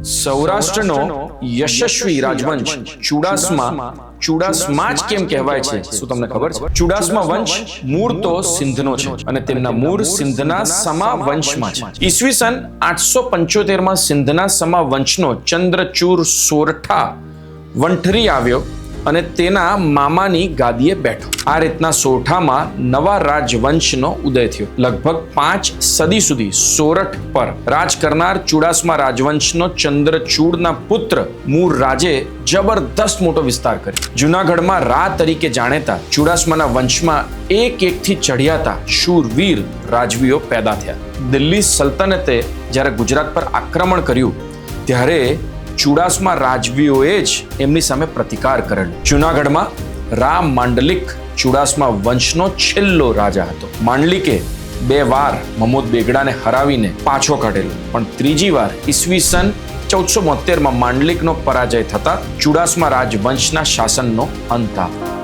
સૌરાષ્ટ્રનો યશસ્વી રાજવંશ ચુડાસમા જ કેમ કહેવાય છે શું તમને ખબર છે? ચુડાસમા વંશ મૂળ તો સિંધનો છે અને તેમના મૂળ સિંધના સમા વંશમાં છે. ઈસવીસન 875 માં સિંધના સમા વંશનો ચંદ્રચૂડ સોરઠા વંઠરી આવ્યો અને તેના મામાની ગાદીએ બેઠો. આ રીતના સોરઠામાં નવા રાજવંશનો ઉદય થયો. લગભગ 5 સદી સુધી સોરઠ પર રાજ કરનાર ચુડાસમા રાજવંશનો ચંદ્રચૂડના પુત્ર મૂળ રાજે જબરદસ્ત મોટો વિસ્તાર કર્યો. જૂનાગઢમાં રા તરીકે જાણેતા ચુડાસમાના વંશમાં એકથી ચઢિયાતા શૂરવીર રાજવીઓ પેદા થયા. દિલ્હી સલ્તનતે જ્યારે ગુજરાત પર આક્રમણ કર્યું ત્યારે ચુડાસમા રાજવીઓએ જ એમની સામે પ્રતિકાર કરેલો. જૂનાગઢમાં રા માંડલિક ચુડાસમા વંશનો છેલ્લો રાજા હતો. માંડલિકે 2 વાર મમોદ બેગડાને હરાવીને પાછો કાઢેલો, પણ ત્રીજી વાર ઈસવીસન 1472 માં માંડલિકનો પરાજય થતા ચુડાસમા રાજવંશના શાસનનો અંત આવ્યો.